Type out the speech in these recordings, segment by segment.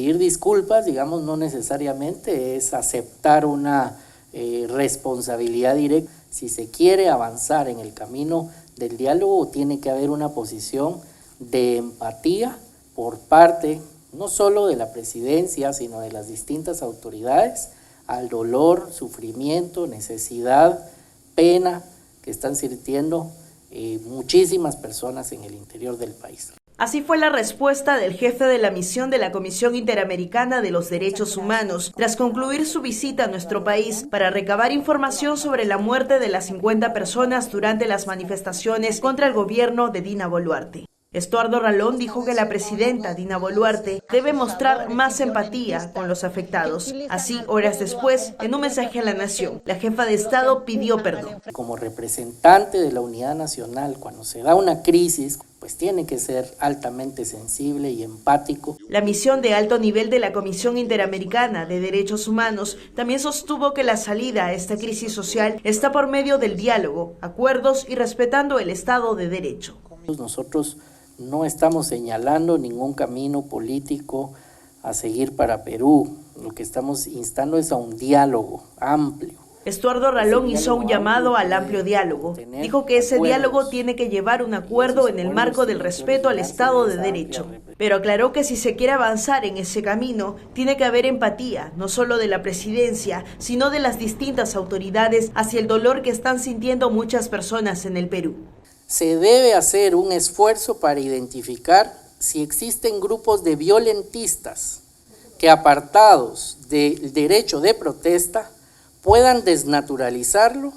pedir disculpas, digamos, no necesariamente es aceptar una responsabilidad directa. Si se quiere avanzar en el camino del diálogo, tiene que haber una posición de empatía por parte no solo de la presidencia, sino de las distintas autoridades al dolor, sufrimiento, necesidad, pena que están sintiendo muchísimas personas en el interior del país. Así fue la respuesta del jefe de la misión de la Comisión Interamericana de los Derechos Humanos, tras concluir su visita a nuestro país para recabar información sobre la muerte de las 50 personas durante las manifestaciones contra el gobierno de Dina Boluarte. Estuardo Ralón dijo que la presidenta Dina Boluarte debe mostrar más empatía con los afectados. Así, horas después, en un mensaje a la nación, la jefa de Estado pidió perdón. Como representante de la unidad nacional, cuando se da una crisis, pues tiene que ser altamente sensible y empático. La misión de alto nivel de la Comisión Interamericana de Derechos Humanos también sostuvo que la salida a esta crisis social está por medio del diálogo, acuerdos y respetando el Estado de Derecho. Nosotros no estamos señalando ningún camino político a seguir para Perú. Lo que estamos instando es a un diálogo amplio. Estuardo Ralón hizo un llamado al amplio diálogo. Dijo que ese diálogo tiene que llevar un acuerdo en el marco del respeto al Estado de Derecho. Pero aclaró que si se quiere avanzar en ese camino, tiene que haber empatía, no solo de la presidencia, sino de las distintas autoridades hacia el dolor que están sintiendo muchas personas en el Perú. Se debe hacer un esfuerzo para identificar si existen grupos de violentistas que, apartados del derecho de protesta, puedan desnaturalizarlo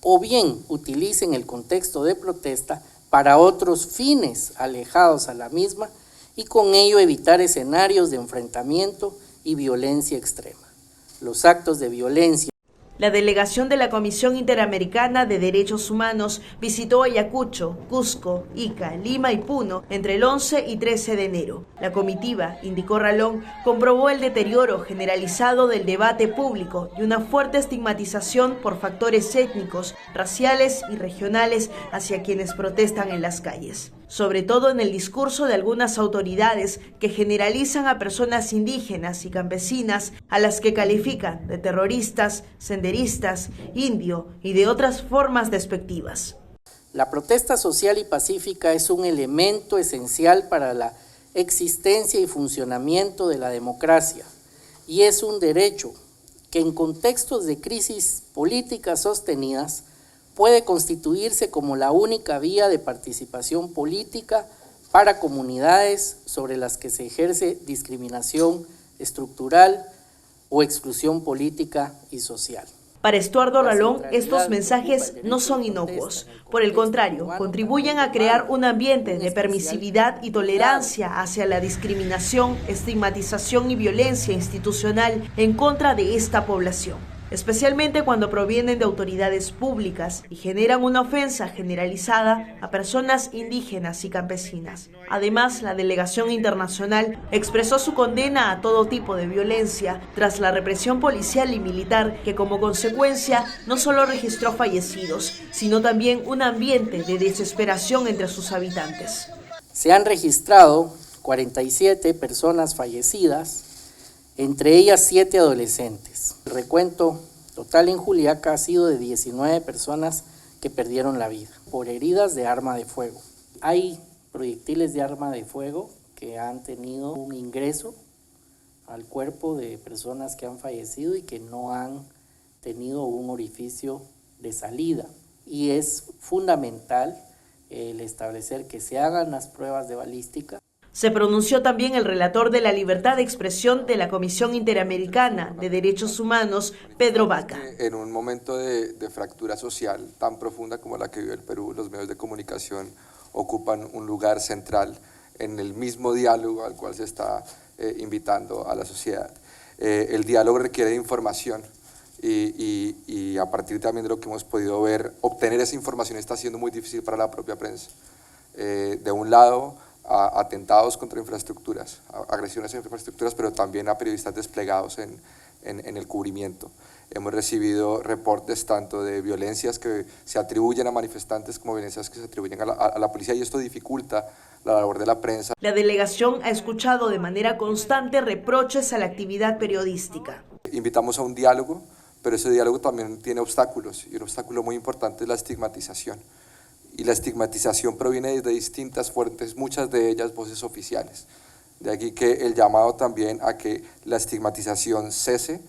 o bien utilicen el contexto de protesta para otros fines alejados a la misma y con ello evitar escenarios de enfrentamiento y violencia extrema. Los actos de violencia. La delegación de la Comisión Interamericana de Derechos Humanos visitó Ayacucho, Cusco, Ica, Lima y Puno entre el 11 y 13 de enero. La comitiva, indicó Ralón, comprobó el deterioro generalizado del debate público y una fuerte estigmatización por factores étnicos, raciales y regionales hacia quienes protestan en las calles. Sobre todo en el discurso de algunas autoridades que generalizan a personas indígenas y campesinas, a las que califican de terroristas, senderistas, indio y de otras formas despectivas. La protesta social y pacífica es un elemento esencial para la existencia y funcionamiento de la democracia y es un derecho que en contextos de crisis políticas sostenidas puede constituirse como la única vía de participación política para comunidades sobre las que se ejerce discriminación estructural o exclusión política y social. Para Estuardo Ralón, estos mensajes no son inocuos. Por el contrario, contribuyen a crear un ambiente de permisividad y tolerancia hacia la discriminación, estigmatización y violencia institucional en contra de esta población, especialmente cuando provienen de autoridades públicas y generan una ofensa generalizada a personas indígenas y campesinas. Además, la delegación internacional expresó su condena a todo tipo de violencia tras la represión policial y militar que como consecuencia no solo registró fallecidos, sino también un ambiente de desesperación entre sus habitantes. Se han registrado 47 personas fallecidas, entre ellas 7 adolescentes. El recuento total en Juliaca ha sido de 19 personas que perdieron la vida por heridas de arma de fuego. Hay proyectiles de arma de fuego que han tenido un ingreso al cuerpo de personas que han fallecido y que no han tenido un orificio de salida. Y es fundamental el establecer que se hagan las pruebas de balística. Se pronunció también el relator de la libertad de expresión de la Comisión Interamericana de Derechos Humanos, Pedro Vaca. En un momento de fractura social tan profunda como la que vive el Perú, los medios de comunicación ocupan un lugar central en el mismo diálogo al cual se está invitando a la sociedad. El diálogo requiere de información y a partir también de lo que hemos podido ver, obtener esa información está siendo muy difícil para la propia prensa. De un lado, a atentados contra infraestructuras, a agresiones a infraestructuras, pero también a periodistas desplegados en el cubrimiento. Hemos recibido reportes tanto de violencias que se atribuyen a manifestantes como violencias que se atribuyen a la policía, y esto dificulta la labor de la prensa. La delegación ha escuchado de manera constante reproches a la actividad periodística. Invitamos a un diálogo, pero ese diálogo también tiene obstáculos, y un obstáculo muy importante es la estigmatización. Y la estigmatización proviene de distintas fuentes, muchas de ellas voces oficiales. De aquí que el llamado también a que la estigmatización cese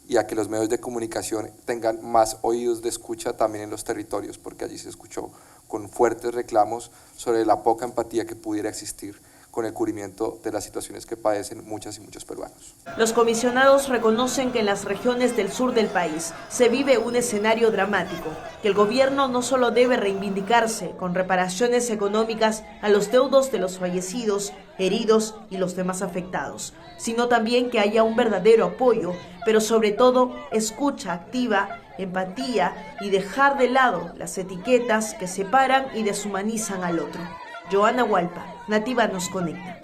y a que los medios de comunicación tengan más oídos de escucha también en los territorios, porque allí se escuchó con fuertes reclamos sobre la poca empatía que pudiera existir con el cubrimiento de las situaciones que padecen muchas y muchos peruanos. Los comisionados reconocen que en las regiones del sur del país se vive un escenario dramático, que el gobierno no solo debe reivindicarse con reparaciones económicas a los deudos de los fallecidos, heridos y los demás afectados, sino también que haya un verdadero apoyo, pero sobre todo escucha activa, empatía y dejar de lado las etiquetas que separan y deshumanizan al otro. Joana Hualpa, Nativa nos conecta.